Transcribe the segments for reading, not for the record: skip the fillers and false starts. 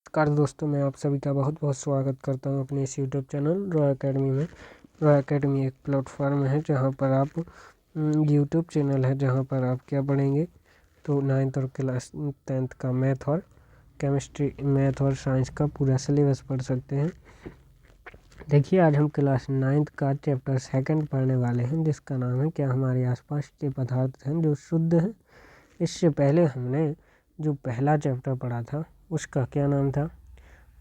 नमस्कार दोस्तों, मैं आप सभी का बहुत बहुत स्वागत करता हूं अपने इस यूट्यूब चैनल रॉय एकेडमी में। रॉय एकेडमी एक प्लेटफॉर्म है जहां पर आप यूट्यूब चैनल है जहां पर आप क्या पढ़ेंगे तो 9th और क्लास 10th का मैथ और केमिस्ट्री, मैथ और साइंस का पूरा सिलेबस पढ़ सकते हैं। देखिए, आज हम क्लास 9th का चैप्टर 2 पढ़ने वाले हैं जिसका नाम है क्या हमारे आसपास के पदार्थ हैं जो शुद्ध हैं। इससे पहले हमने जो पहला चैप्टर पढ़ा था उसका क्या नाम था?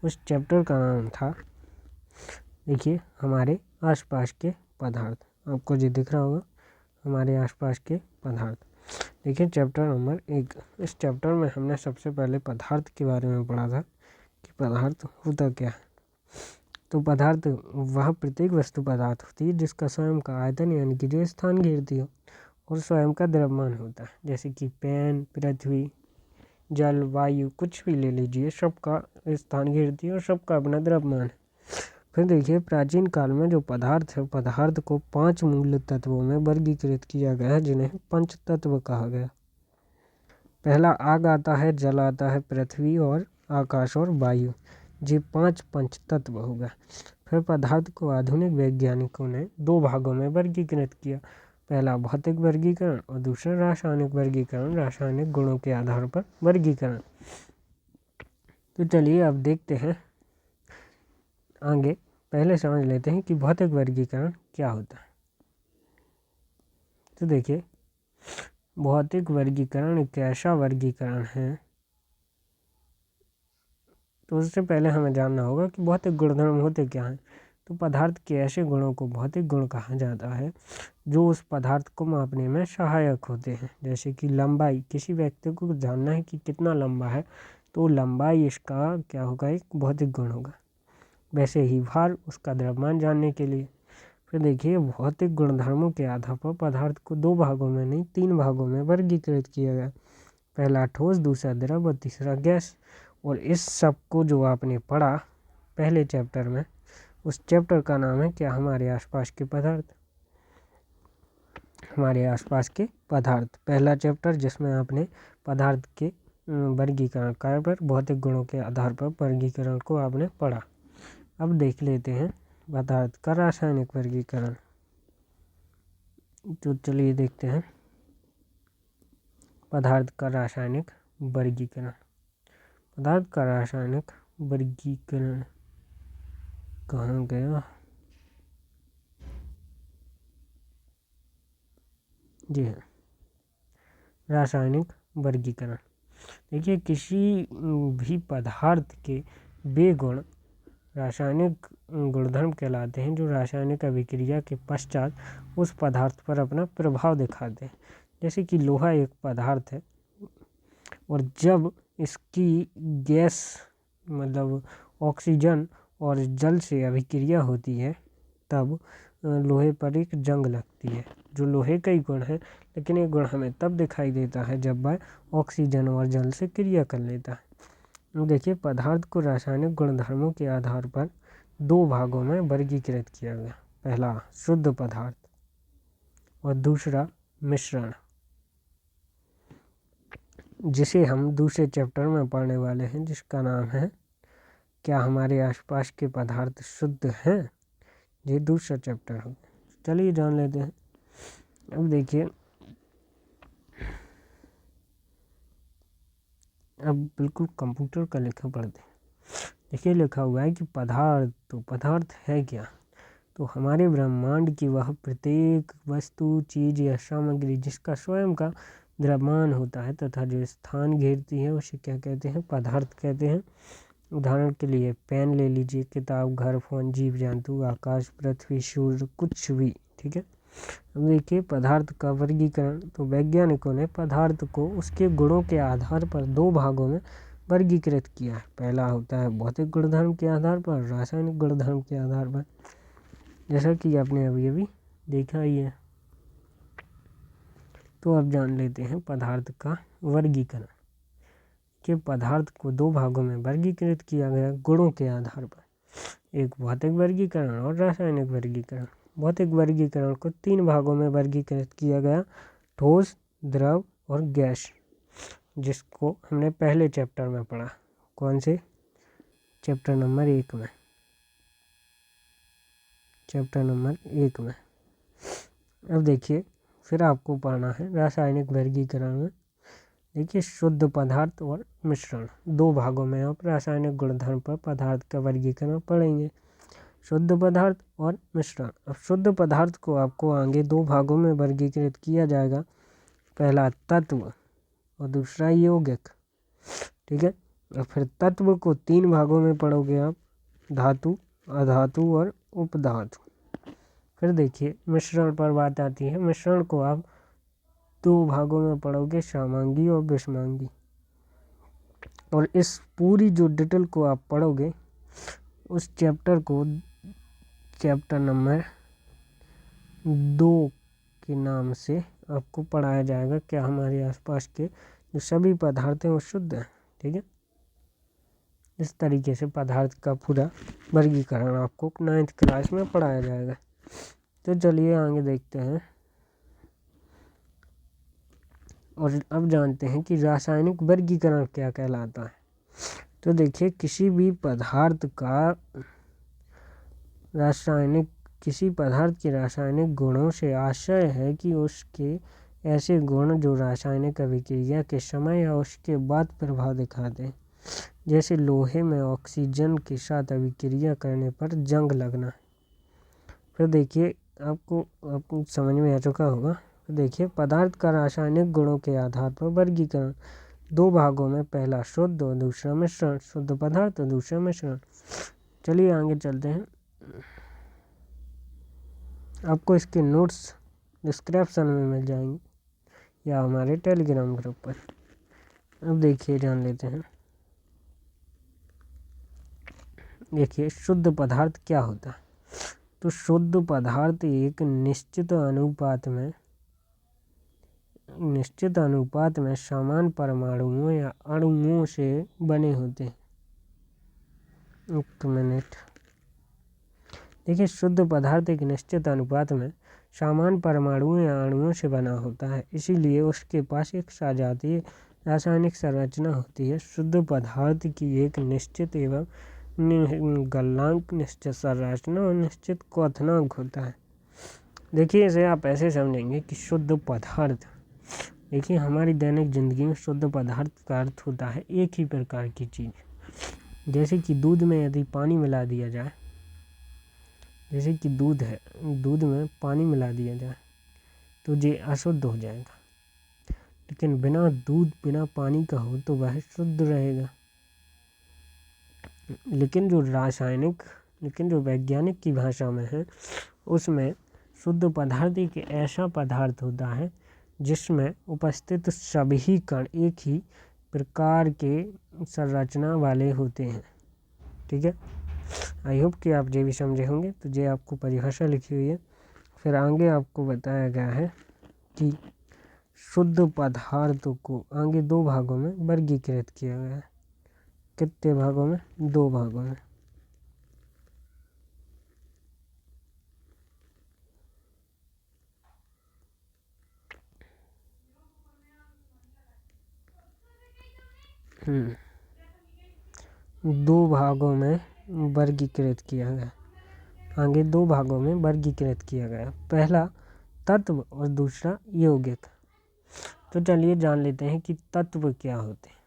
उस चैप्टर का नाम था, देखिए, हमारे आसपास के पदार्थ। आपको जो दिख रहा होगा हमारे आसपास के पदार्थ। देखिए, चैप्टर नंबर 1। इस चैप्टर में हमने सबसे पहले पदार्थ के बारे में पढ़ा था कि पदार्थ होता क्या है। तो पदार्थ वह प्रत्येक वस्तु पदार्थ होती है जिसका स्वयं का आयतन यानी कि जो स्थान घेरती हो और स्वयं का द्रव्यमान होता है, जैसे कि पेन, पृथ्वी, जल, वायु, कुछ भी ले लीजिए, सबका स्थान घेरती है और सबका अपना द्रव्यमान है। फिर देखिए, प्राचीन काल में जो पदार्थ है, पदार्थ को 5 मूल तत्वों में वर्गीकृत किया गया है जिन्हें पंच तत्व कहा गया। पहला आग आता है, जल आता है, पृथ्वी और आकाश और वायु। ये 5 पंच तत्व हो गए। फिर पदार्थ को आधुनिक वैज्ञानिकों ने 2 भागों में वर्गीकृत किया। पहला भौतिक वर्गीकरण और दूसरा रासायनिक वर्गीकरण, रासायनिक गुणों के आधार पर वर्गीकरण। तो चलिए अब देखते हैं आगे। पहले समझ लेते हैं कि भौतिक वर्गीकरण क्या होता है। तो देखिए, भौतिक वर्गीकरण एक ऐसा वर्गीकरण है, तो उससे पहले हमें जानना होगा कि भौतिक गुणधर्म होते क्या हैं। तो पदार्थ के ऐसे गुणों को भौतिक गुण कहा जाता है जो उस पदार्थ को मापने में सहायक होते हैं। जैसे कि लंबाई, किसी व्यक्ति को जानना है कि कितना लंबा है तो लंबाई इसका क्या होगा, एक भौतिक गुण होगा। वैसे ही भार, उसका द्रव्यमान जानने के लिए। फिर देखिए, भौतिक गुणधर्मों के आधार पर पदार्थ को 2 भागों में नहीं 3 भागों में वर्गीकृत किया गया। पहला ठोस, दूसरा द्रव और तीसरा गैस। और इस सब को जो आपने पढ़ा पहले चैप्टर में, उस चैप्टर का नाम है क्या हमारे आसपास के पदार्थ। हमारे आसपास के पदार्थ पहला चैप्टर जिसमें आपने पदार्थ के वर्गीकरण कार्य पर भौतिक गुणों के आधार पर वर्गीकरण को आपने पढ़ा। अब देख लेते हैं पदार्थ का रासायनिक वर्गीकरण। तो चलिए देखते हैं पदार्थ का रासायनिक वर्गीकरण। पदार्थ का रासायनिक वर्गीकरण कहाँ गया? जी हाँ, रासायनिक वर्गीकरण। देखिए, किसी भी पदार्थ के वे गुण रासायनिक गुणधर्म कहलाते हैं जो रासायनिक अभिक्रिया के पश्चात उस पदार्थ पर अपना प्रभाव दिखाते हैं। जैसे कि लोहा एक पदार्थ है और जब इसकी गैस मतलब ऑक्सीजन और जल से अभिक्रिया होती है तब लोहे पर एक जंग लगती है, जो लोहे का ही गुण है। लेकिन ये गुण हमें तब दिखाई देता है जब वह ऑक्सीजन और जल से क्रिया कर लेता है। देखिए, पदार्थ को रासायनिक गुणधर्मों के आधार पर 2 भागों में वर्गीकृत किया गया। पहला शुद्ध पदार्थ और दूसरा मिश्रण, जिसे हम दूसरे चैप्टर में पढ़ने वाले हैं जिसका नाम है क्या हमारे आसपास के पदार्थ शुद्ध हैं। ये दूसरा चैप्टर हो। चलिए जान लेते हैं। अब देखिए, अब बिल्कुल कंप्यूटर का लिखा पढ़ते हैं। देखिए, लिखा हुआ है कि पदार्थ, तो पदार्थ है क्या? तो हमारे ब्रह्मांड की वह प्रत्येक वस्तु, चीज या सामग्री जिसका स्वयं का द्रव्यमान होता है तथा जो स्थान घेरती है उसे क्या कहते हैं? पदार्थ कहते हैं। उदाहरण के लिए पेन ले लीजिए, किताब, घर, फोन, जीव जंतु, आकाश, पृथ्वी, सूर्य, कुछ भी। ठीक है। अब देखिए, पदार्थ का वर्गीकरण। तो वैज्ञानिकों ने पदार्थ को उसके गुणों के आधार पर 2 भागों में वर्गीकृत किया है। पहला होता है भौतिक गुणधर्म के आधार पर, रासायनिक गुणधर्म के आधार पर, जैसा कि आपने अभी देखा ही है। तो अब जान लेते हैं पदार्थ का वर्गीकरण। कि पदार्थ को 2 भागों में वर्गीकृत किया गया गुणों के आधार पर, एक भौतिक वर्गीकरण और रासायनिक वर्गीकरण। भौतिक वर्गीकरण को 3 भागों में वर्गीकृत किया गया, ठोस, द्रव और गैस, जिसको हमने पहले चैप्टर में पढ़ा। कौन से? चैप्टर नंबर 1 में। अब देखिए फिर आपको पढ़ना है रासायनिक वर्गीकरण में। देखिए शुद्ध पदार्थ और मिश्रण, 2 भागों में आप रासायनिक गुणधर्म पर पदार्थ का वर्गीकरण पढ़ेंगे, शुद्ध पदार्थ और मिश्रण। अब शुद्ध पदार्थ को आपको आगे 2 भागों में वर्गीकृत किया जाएगा, पहला तत्व और दूसरा यौगिक, ठीक है। और फिर तत्व को 3 भागों में पढ़ोगे आप, धातु, अधातु और उपधातु। फिर देखिए मिश्रण पर बात आती है, मिश्रण को आप 2 भागों में पढ़ोगे, समांगी और विषमांगी। और इस पूरी जो डिटेल को आप पढ़ोगे उस चैप्टर को चैप्टर नंबर 2 के नाम से आपको पढ़ाया जाएगा। क्या हमारे आसपास के जो सभी पदार्थ हैं वो शुद्ध हैं, ठीक है। इस तरीके से पदार्थ का पूरा वर्गीकरण आपको 9th क्लास में पढ़ाया जाएगा। तो चलिए आगे देखते हैं और अब जानते हैं कि रासायनिक वर्गीकरण क्या कहलाता है। तो देखिए किसी पदार्थ के रासायनिक गुणों से आशय है कि उसके ऐसे गुण जो रासायनिक अभिक्रिया के समय या उसके बाद प्रभाव दिखाते हैं। जैसे लोहे में ऑक्सीजन के साथ अभिक्रिया करने पर जंग लगना। फिर देखिए आपको समझ में आ चुका होगा। तो देखिए पदार्थ का रासायनिक गुणों के आधार पर वर्गीकरण 2 भागों में, पहला शुद्ध और दूसरा मिश्रण, शुद्ध पदार्थ और दूसरा मिश्रण। चलिए आगे चलते हैं। आपको इसके नोट्स डिस्क्रिप्शन में मिल जाएंगे या हमारे टेलीग्राम ग्रुप पर। अब देखिए जान लेते हैं। देखिए शुद्ध पदार्थ क्या होता है। तो शुद्ध पदार्थ एक निश्चित अनुपात में समान परमाणुओं या अणुओं से बने होते हैं। एक मिनट। देखिए शुद्ध पदार्थ एक निश्चित अनुपात में समान परमाणुओं या अणुओं से बना होता है, इसीलिए उसके पास एक सजातीय रासायनिक संरचना होती है। शुद्ध पदार्थ की एक निश्चित एवं गलनांक, निश्चित संरचना और निश्चित क्वथनांक होता है। देखिए इसे आप ऐसे समझेंगे कि शुद्ध पदार्थ, देखिए हमारी दैनिक जिंदगी में शुद्ध पदार्थ का अर्थ होता है एक ही प्रकार की चीज़। जैसे कि दूध में यदि पानी मिला दिया जाए, जैसे कि दूध है, दूध में पानी मिला दिया जाए तो ये अशुद्ध हो जाएगा, लेकिन बिना पानी का हो तो वह शुद्ध रहेगा। लेकिन जो वैज्ञानिक की भाषा में है उसमें शुद्ध पदार्थ एक ऐसा पदार्थ होता है जिसमें उपस्थित सभी कण एक ही प्रकार के संरचना वाले होते हैं, ठीक है। आई होप कि आप ये भी समझे होंगे। तो ये आपको परिभाषा लिखी हुई है। फिर आगे आपको बताया गया है कि शुद्ध पदार्थों को आगे 2 भागों में वर्गीकृत किया गया है। कितने भागों में? 2 भागों में। दो भागों में वर्गीकृत किया गया। आगे 2 भागों में वर्गीकृत किया गया, पहला तत्व और दूसरा यौगिक। तो चलिए जान लेते हैं कि तत्व क्या होते हैं।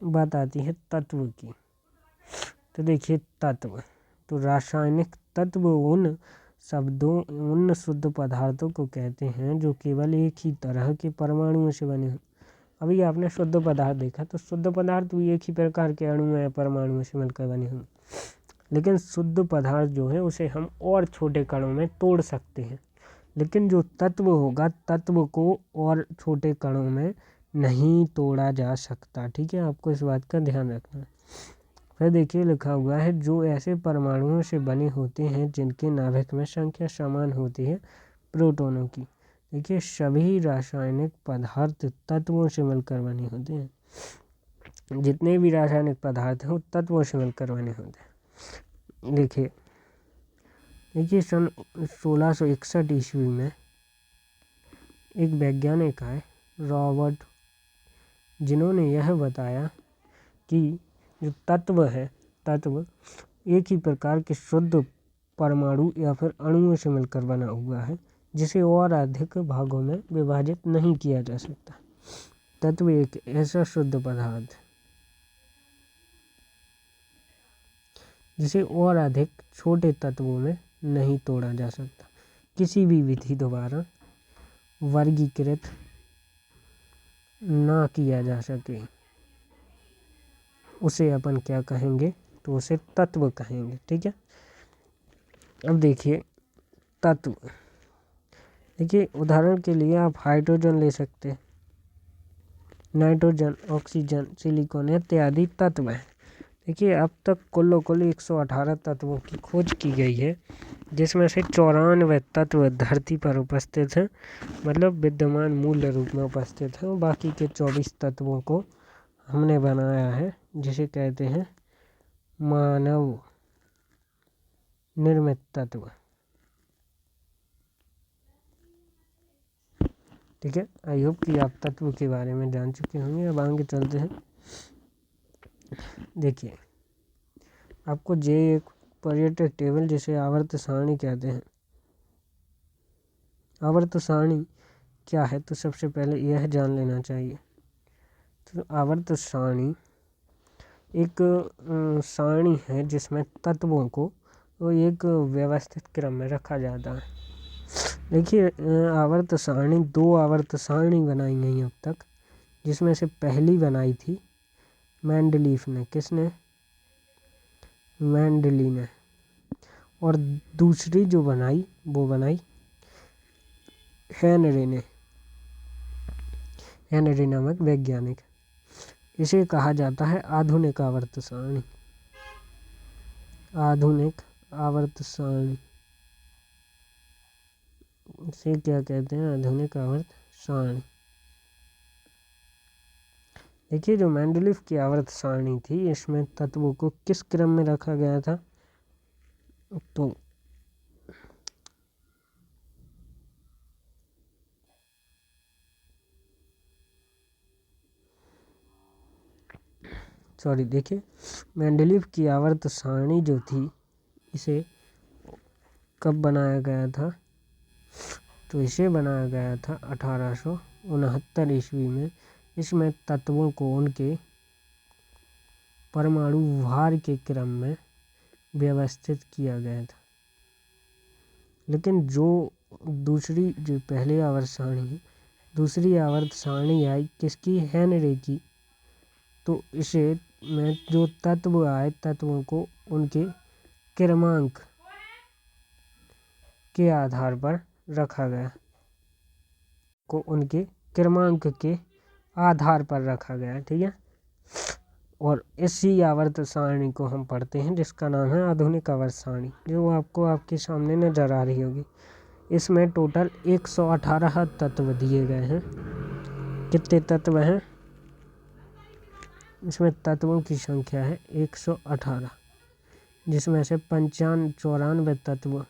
बात आती है तत्व की। तो देखिए तत्व, तो रासायनिक तत्व उन शुद्ध पदार्थों को कहते हैं जो केवल एक ही तरह के परमाणुओं से बने हों। अभी आपने शुद्ध पदार्थ देखा, तो शुद्ध पदार्थ भी एक ही प्रकार के अणुओं या परमाणुओं से मिलकर बने हों, लेकिन शुद्ध पदार्थ जो है उसे हम और छोटे कणों में तोड़ सकते हैं। लेकिन जो तत्व होगा, तत्व को और छोटे कणों में नहीं तोड़ा जा सकता, ठीक है। आपको इस बात का ध्यान रखना है। फिर देखिए लिखा हुआ है जो ऐसे परमाणुओं से बने होते हैं जिनके नाभिक में संख्या समान होती है प्रोटॉनों की। देखिए सभी रासायनिक पदार्थ तत्वों से मिलकर बने होते हैं। जितने भी रासायनिक पदार्थ हैं वो तत्वों से मिलकर बने होते हैं। देखिए सन 1661 ईस्वी में एक वैज्ञानिक आए, रॉबर्ट जिन्होंने यह बताया कि जो तत्व है, तत्व एक ही प्रकार के शुद्ध परमाणु या फिर अणुओं से मिलकर बना हुआ है, जिसे और अधिक भागों में विभाजित नहीं किया जा सकता। तत्व एक ऐसा शुद्ध पदार्थ जिसे और अधिक छोटे तत्वों में नहीं तोड़ा जा सकता, किसी भी विधि द्वारा वर्गीकृत ना किया जा सके, उसे अपन क्या कहेंगे, तो उसे तत्व कहेंगे। ठीक है, अब देखिए तत्व, देखिए उदाहरण के लिए आप हाइड्रोजन ले सकते हैं, नाइट्रोजन, ऑक्सीजन, सिलिकॉन इत्यादि तत्व हैं। देखिए अब तक कुल 118 तत्वों की खोज की गई है, जिसमें से 94 तत्व धरती पर उपस्थित हैं, मतलब विद्यमान मूल रूप में उपस्थित हैं। बाकी के 24 तत्वों को हमने बनाया है, जिसे कहते हैं मानव निर्मित तत्व। ठीक है, आई होप कि आप तत्व के बारे में जान चुके होंगे। अब आगे चलते हैं। देखिए आपको एक पर्यटक टेबल जिसे आवर्त सारणी कहते हैं, आवर्त सारणी क्या है, तो सबसे पहले यह जान लेना चाहिए। तो आवर्त सारणी एक सारणी है जिसमें तत्वों को एक व्यवस्थित क्रम में रखा जाता है। देखिए आवर्त सारणी, 2 आवर्त सारणी बनाई गई अब तक, जिसमें से पहली बनाई थी मेंडलीफ ने। किसने? मेंडली ने। और दूसरी जो बनाई वो बनाई हेनरी ने, हेनरी नामक वैज्ञानिक। इसे कहा जाता है आधुनिक आवर्त सारणी, आधुनिक आवर्त सारणी। इसे क्या कहते हैं? आधुनिक आवर्त सारणी। देखिए जो मेंडलीफ की आवर्त सारणी थी, इसमें तत्वों को किस क्रम में रखा गया था, तो देखिए मेंडलीफ की आवर्त सारणी जो थी, इसे कब बनाया गया था, तो इसे बनाया गया था 1869 ईस्वी में। इसमें तत्वों को उनके परमाणु भार के क्रम में व्यवस्थित किया गया था। लेकिन जो पहली आवर्त सारणी, दूसरी आवर्त सारणी आई किसकी? हेनरी की। तो इसे में जो तत्व आए, तत्वों को उनके क्रमांक के आधार पर रखा गया, को उनके क्रमांक के आधार पर रखा गया। ठीक है, और इसी आवर्त सारणी को हम पढ़ते हैं, जिसका नाम है आधुनिक आवर्त सारणी, जो आपको आपके सामने नजर आ रही होगी। इसमें टोटल 118 तत्व दिए गए हैं। कितने तत्व हैं? इसमें तत्वों की संख्या है 118, जिसमें से 94 तत्व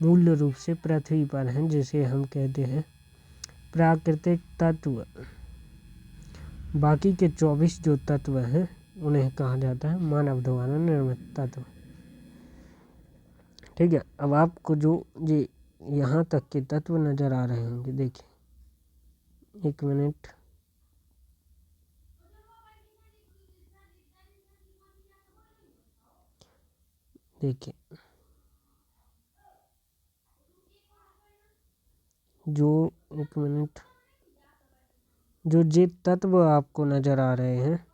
मूल रूप से पृथ्वी पर हैं, जिसे हम कहते हैं प्राकृतिक तत्व। बाकी के 24 जो तत्व हैं, उन्हें कहा जाता है मानव द्वारा निर्मित तत्व। ठीक है, अब आपको जो ये यहाँ तक के तत्व नजर आ रहे होंगे, देखिए 1 मिनट। देखिए जो 1 मिनट, जो ये तत्व आपको नजर आ रहे हैं,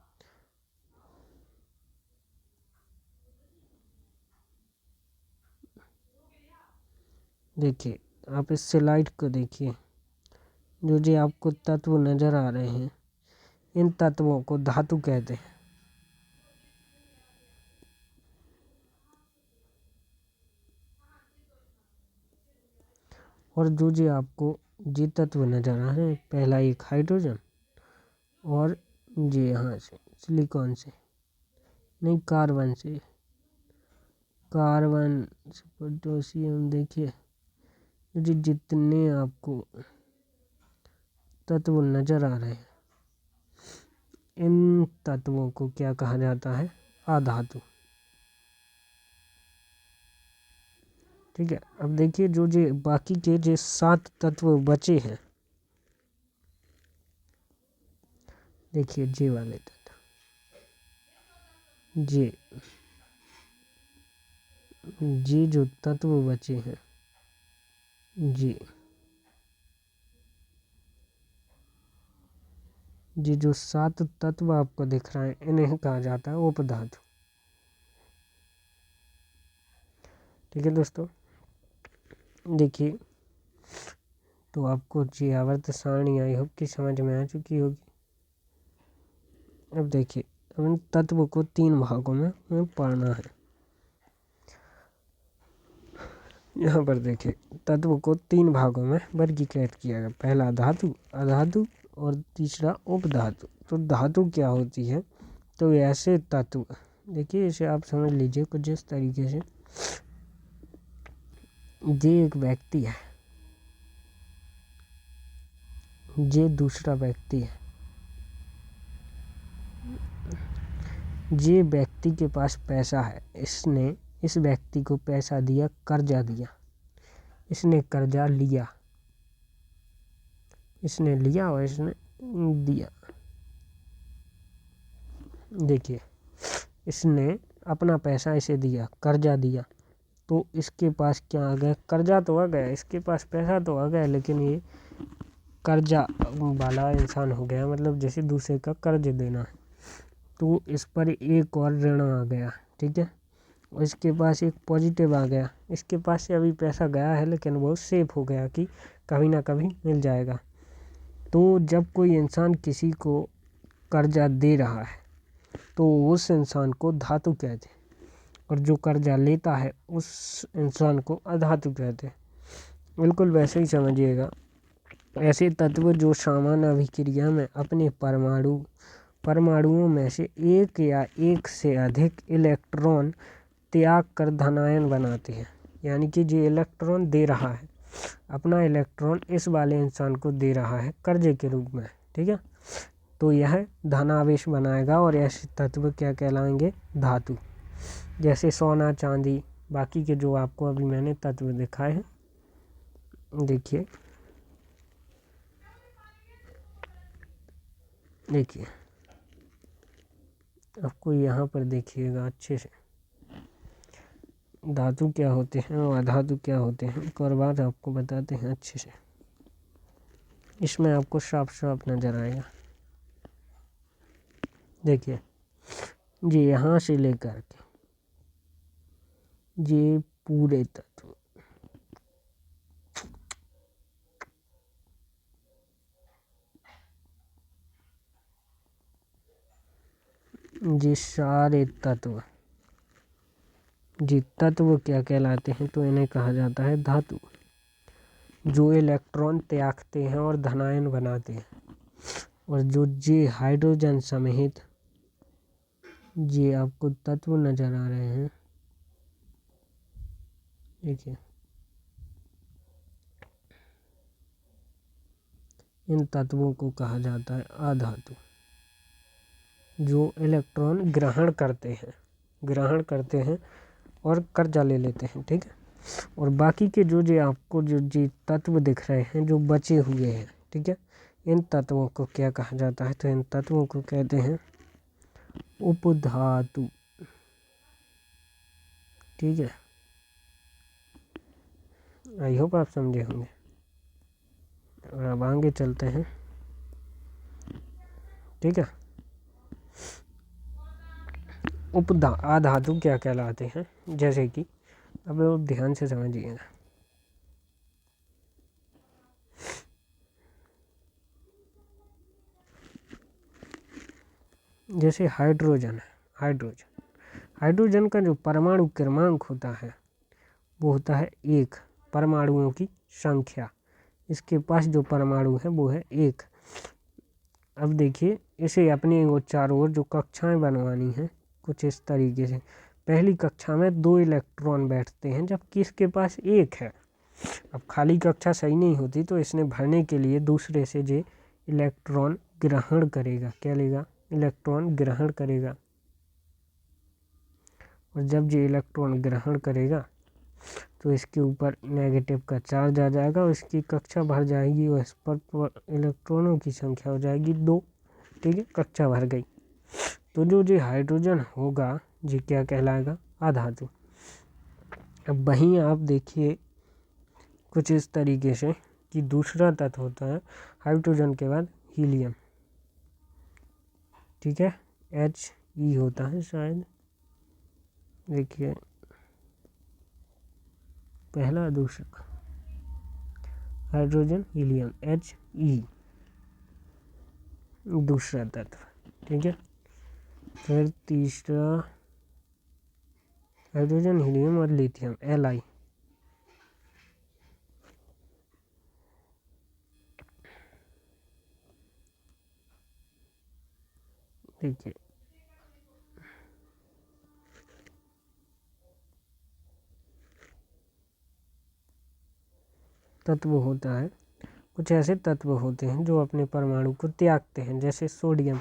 देखिए आप इस स्लाइड को देखिए, जो ये आपको तत्व नजर आ रहे हैं, इन तत्वों को धातु कहते हैं। और जो ये आपको ये तत्व नजर आ रहे हैं, पहला एक हाइड्रोजन, और ये यहाँ से सिलिकॉन से नहीं, कार्बन से, कार्बन से पोटेशियम। देखिए जो जितने आपको तत्व नजर आ रहे हैं, इन तत्वों को क्या कहा जाता है? अधातु। ठीक है, अब देखिए जो बाकी के जो 7 तत्व बचे हैं, देखिए जे वाले तत्व, जे जो तत्व बचे हैं, ये जो 7 तत्व आपको दिख रहा है, इन्हें कहा जाता है उपधातु। ठीक है दोस्तों, देखिए तो आपको जी आवर्त सारणी आई होप कि समझ में आ चुकी होगी। अब देखिए, अब इन तत्व को 3 भागों में पढ़ना है। यहाँ पर देखिए तत्व को 3 भागों में वर्गीकृत किया गया। पहला धातु, अधातु और तीसरा उपधातु। तो धातु क्या होती है? तो ऐसे तत्व, देखिए इसे आप समझ लीजिए कुछ इस तरीके से, ये एक व्यक्ति है, ये दूसरा व्यक्ति है, ये व्यक्ति के पास पैसा है, इसने इस व्यक्ति को पैसा दिया, कर्जा दिया, इसने कर्जा लिया, इसने लिया और इसने दिया। देखिए इसने अपना पैसा इसे दिया, कर्जा दिया, तो इसके पास क्या आ गया? कर्जा तो आ गया, इसके पास पैसा तो आ गया, लेकिन ये कर्जा वाला इंसान हो गया, मतलब जैसे दूसरे का कर्ज देना है, तो इस पर एक और ऋण आ गया। ठीक है, और इसके पास एक पॉजिटिव आ गया, इसके पास से अभी पैसा गया है लेकिन वो सेफ हो गया कि कभी ना कभी मिल जाएगा। तो जब कोई इंसान किसी को कर्जा दे रहा है तो उस इंसान को धातु कहते हैं, और जो कर्जा लेता है उस इंसान को अधातु कहते हैं। बिल्कुल वैसे ही समझिएगा, ऐसे तत्व जो सामान्य अभिक्रिया में अपने परमाणुओं में से एक या एक से अधिक इलेक्ट्रॉन त्याग कर धनायन बनाते हैं। यानी कि जो इलेक्ट्रॉन दे रहा है, अपना इलेक्ट्रॉन इस वाले इंसान को दे रहा है कर्जे के रूप में। ठीक है, तो यह धनावेश बनाएगा, और ऐसे तत्व क्या कहलाएंगे? धातु। जैसे सोना, चांदी, बाकी के जो आपको अभी मैंने तत्व दिखाए हैं। देखिए आपको यहाँ पर देखिएगा अच्छे से, धातु क्या होते हैं और अधातु क्या होते हैं, एक और बात आपको बताते हैं अच्छे से, इसमें आपको साफ साफ नजर आएगा। देखिए जी, यहाँ से लेकर के ये पूरे तत्व, ये सारे तत्व, जी तत्व क्या कहलाते हैं? तो इन्हें कहा जाता है धातु, जो इलेक्ट्रॉन त्यागते हैं और धनायन बनाते हैं। और जो जे हाइड्रोजन समेत ये आपको तत्व नजर आ रहे हैं, देखिए इन तत्वों को कहा जाता है अधातु, जो इलेक्ट्रॉन ग्रहण करते हैं और कर्जा ले लेते हैं। ठीक है, और बाकी के जो आपको जो तत्व दिख रहे हैं जो बचे हुए हैं, ठीक है, इन तत्वों को क्या कहा जाता है? तो इन तत्वों को कहते हैं उपधातु। ठीक है, आई होप आप समझे होंगे। और अब आगे चलते हैं। ठीक है, अधातु क्या कहलाते हैं? जैसे कि अब वो ध्यान से समझिएगा, जैसे हाइड्रोजन है, हाइड्रोजन का जो परमाणु क्रमांक होता है वो होता है 1, परमाणुओं की संख्या, इसके पास जो परमाणु है वो है 1। अब देखिए इसे अपने चारों ओर जो कक्षाएं बनवानी है कुछ इस तरीके से। पहली कक्षा में 2 इलेक्ट्रॉन बैठते हैं जबकि इसके पास 1 है। अब खाली कक्षा सही नहीं होती तो इसने भरने के लिए दूसरे से जो इलेक्ट्रॉन ग्रहण करेगा, क्या लेगा? इलेक्ट्रॉन ग्रहण करेगा, और जब ये इलेक्ट्रॉन ग्रहण करेगा तो इसके ऊपर नेगेटिव का चार्ज आ जाएगा और इसकी कक्षा भर जाएगी और इस पर इलेक्ट्रॉनों की संख्या हो जाएगी 2। ठीक है, कक्षा भर गई। तो जो हाइड्रोजन होगा ये क्या कहलाएगा? अधातु। अब वहीं आप देखिए कुछ इस तरीके से कि दूसरा तत्व होता है हाइड्रोजन के बाद हीलियम। ठीक है, He होता है शायद, देखिए पहला दूसरा हाइड्रोजन हीलियम He दूसरा तत्व। ठीक है, फिर तीसरा हाइड्रोजन हीलियम और लिथियम Li। देखिए तत्व होता है, कुछ ऐसे तत्व होते हैं जो अपने परमाणु को त्यागते हैं, जैसे सोडियम।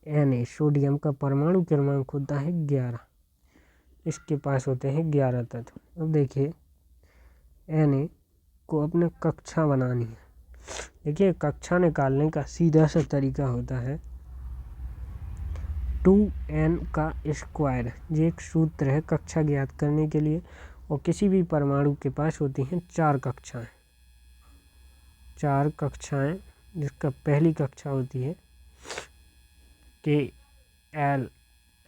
Na सोडियम का परमाणु क्रमांक होता है 11, इसके पास होते हैं 11 तत्व। अब देखिए Na को अपने कक्षा बनानी है। देखिए कक्षा निकालने का सीधा सा तरीका होता है 2n का स्क्वायर। ये एक सूत्र है कक्षा ज्ञात करने के लिए, और किसी भी परमाणु के पास होती हैं 4 कक्षाएं। 4 कक्षाएं, जिसका पहली कक्षा होती है K, L,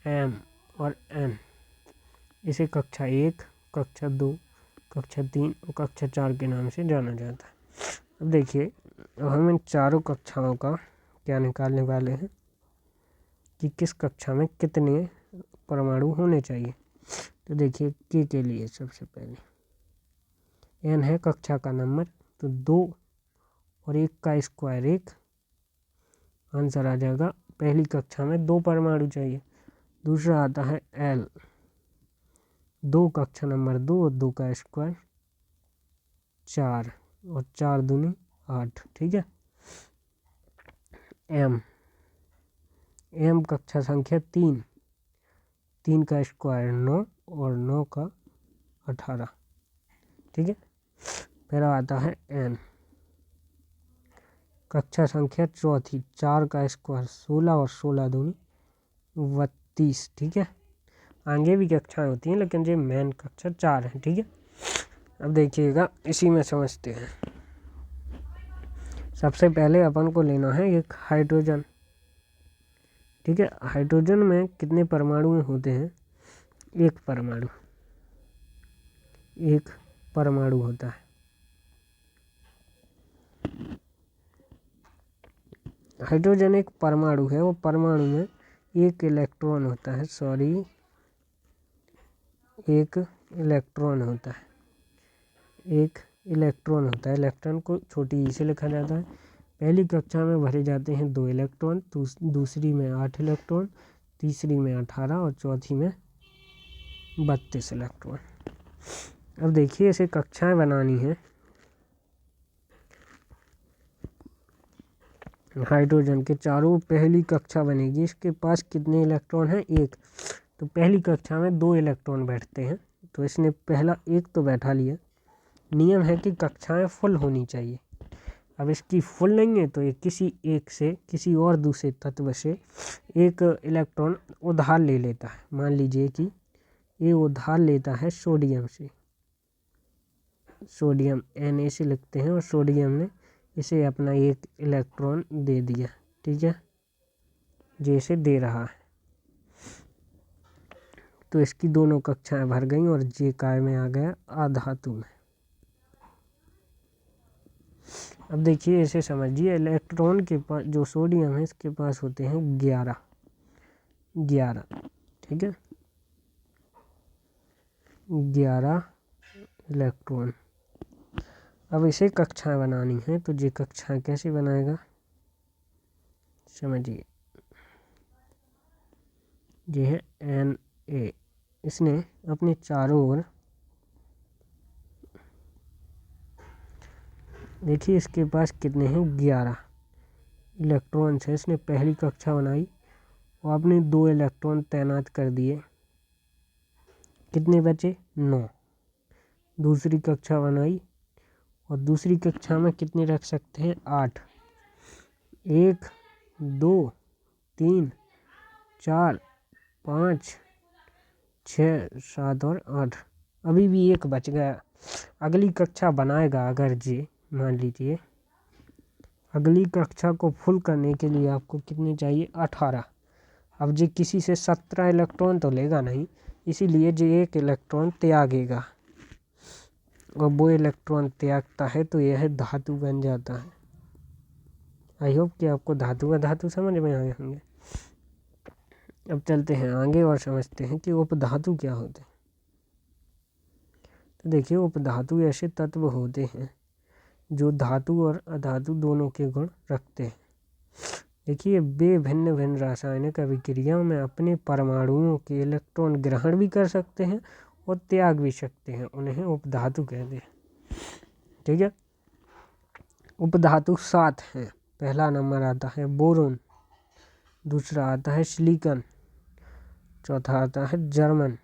M और N। इसे कक्षा 1, कक्षा 2, कक्षा 3 और कक्षा 4 के नाम से जाना जाता है। अब देखिए, अब हम इन चारों कक्षाओं का क्या निकालने वाले हैं कि किस कक्षा में कितने परमाणु होने चाहिए। तो देखिए K के लिए सबसे पहले N है कक्षा का नंबर, तो 2 और 1 का स्क्वायर 1, आंसर आ जाएगा। पहली कक्षा में 2 परमाणु चाहिए। दूसरा आता है L, 2 कक्षा नंबर 2 और 2 का स्क्वायर 4 और 4 दूनी 8। ठीक है, M कक्षा संख्या 3, 3 का स्क्वायर 9 और 9 का 18। ठीक है, फिर आता है N कक्षा संख्या 4, 4 का स्क्वायर 16 और 16 दूनी 32। ठीक है, आगे भी कक्षाएं होती हैं लेकिन ये मेन कक्षा 4 है। ठीक है, अब देखिएगा इसी में समझते हैं। सबसे पहले अपन को लेना है एक हाइड्रोजन। ठीक है, हाइड्रोजन में कितने परमाणु होते हैं? एक परमाणु होता है। हाइड्रोजन एक परमाणु है, वो परमाणु में एक इलेक्ट्रॉन होता है, एक इलेक्ट्रॉन होता है। इलेक्ट्रॉन को छोटी ई से लिखा जाता है। पहली कक्षा में भरे जाते हैं 2 इलेक्ट्रॉन, दूसरी में 8 इलेक्ट्रॉन, तीसरी में 18 और चौथी में 32 इलेक्ट्रॉन। अब देखिए इसे कक्षाएं बनानी है। हाइड्रोजन के चारों पहली कक्षा बनेगी, इसके पास कितने इलेक्ट्रॉन हैं? 1। तो पहली कक्षा में 2 इलेक्ट्रॉन बैठते हैं, तो इसने पहला 1 तो बैठा लिया। नियम है कि कक्षाएं फुल होनी चाहिए। अब इसकी फुल नहीं है तो ये किसी और दूसरे तत्व से एक इलेक्ट्रॉन उधार ले लेता है। मान लीजिए कि ये उधार लेता है सोडियम से, सोडियम Na से लिखते हैं, और सोडियम ने इसे अपना एक इलेक्ट्रॉन दे दिया। ठीक है, जैसे दे रहा है, तो इसकी दोनों कक्षाएं भर गई और जे काय में आ गया अधातु में। अब देखिए इसे समझिए, इलेक्ट्रॉन के पास जो सोडियम है इसके पास होते हैं 11। ठीक है, 11 इलेक्ट्रॉन। अब इसे कक्षाएं बनानी है, तो ये कक्षाएं कैसे बनाएगा समझिए। ये है Na, इसने अपने चारों ओर देखिए इसके पास कितने हैं, 11 इलेक्ट्रॉन्स है। इसने पहली कक्षा बनाई और आपने 2 इलेक्ट्रॉन तैनात कर दिए, कितने बचे, 9। दूसरी कक्षा बनाई और दूसरी कक्षा में कितने रख सकते हैं, 8। 1 2 3 4 5 6 7 और 8। अभी भी एक बच गया। अगली कक्षा बनाएगा अगर जी, मान लीजिए अगली कक्षा को फुल करने के लिए आपको कितने चाहिए, 18। अब जी किसी से 17 इलेक्ट्रॉन तो लेगा नहीं, इसीलिए जी एक इलेक्ट्रॉन त्यागेगा और वो इलेक्ट्रॉन त्यागता है तो यह धातु बन जाता है। आई होप कि आपको धातु का धातु समझ में आए होंगे। अब चलते हैं आगे और समझते हैं कि उपधातु क्या होते हैं। तो देखिए उपधातु ऐसे तत्व होते हैं जो धातु और अधातु दोनों के गुण रखते हैं। देखिए वे भिन्न भिन्न रासायनिक अभिक्रियाओं में अपने परमाणुओं के इलेक्ट्रॉन ग्रहण भी कर सकते हैं और त्याग भी सकते हैं, उन्हें उपधातु कहते हैं। ठीक है, उपधातु 7 हैं। पहला नंबर आता है बोरोन, दूसरा आता है सिलिकॉन, चौथा आता है जर्मन,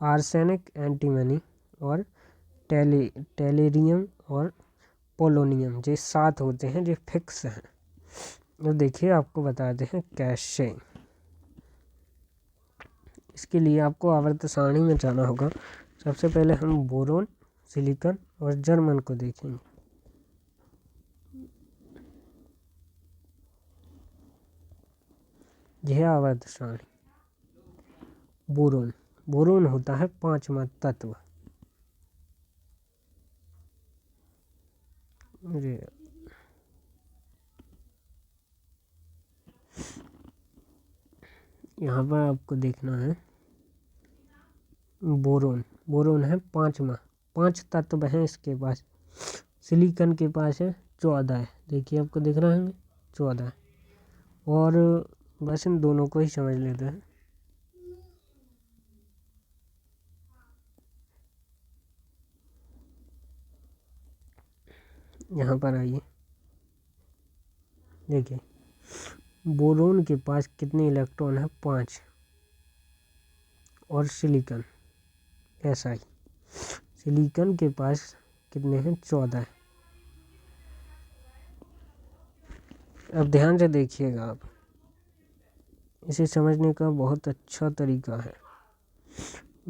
आर्सेनिक, एंटीमनी और टेलेरियम और पोलोनियम। ये 7 होते हैं जो फिक्स हैं। और देखिए आपको बताते हैं कैसे। इसके लिए आपको आवर्त सारणी में जाना होगा। सबसे पहले हम बोरोन, सिलिकॉन और जर्मन को देखेंगे। यह आवर्त सारणी। बोरोन, बोरोन होता है 5वां तत्व। यहाँ पर आपको देखना है बोरोन, बोरोन है 5वां। 5 तत्व हैं इसके पास। सिलिकॉन के पास है 14 है। देखिए आपको दिख रहा है 14 है। और बस इन दोनों को ही समझ लेते हैं। यहाँ पर आइए, देखिए बोरोन के पास कितने इलेक्ट्रॉन है, 5। और सिलिकॉन ऐसा ही, सिलिकॉन के पास कितने हैं, 14 है। अब ध्यान से देखिएगा आप, इसे समझने का बहुत अच्छा तरीका है।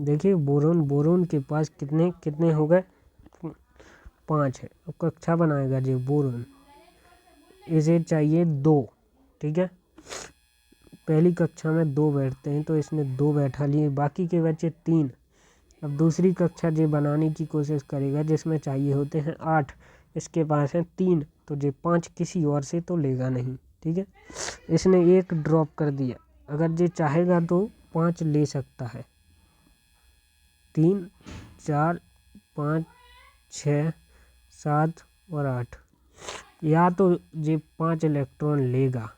देखिए बोरोन, बोरोन के पास कितने कितने हो गए, 5 है। अब कक्षा बनाएगा जी बोरोन, इसे चाहिए 2। ठीक है, पहली कक्षा में 2 बैठते हैं तो इसने 2 बैठा लिए, बाकी के बचे 3। अब दूसरी कक्षा जे बनाने की कोशिश करेगा जिसमें चाहिए होते हैं 8, इसके पास है 3, तो जे 5 किसी और से तो लेगा नहीं। ठीक है, इसने 1 ड्रॉप कर दिया। अगर जे चाहेगा तो 5 ले सकता है। 3 4 5 6 7 और 8, या तो ये 5 इलेक्ट्रॉन लेगा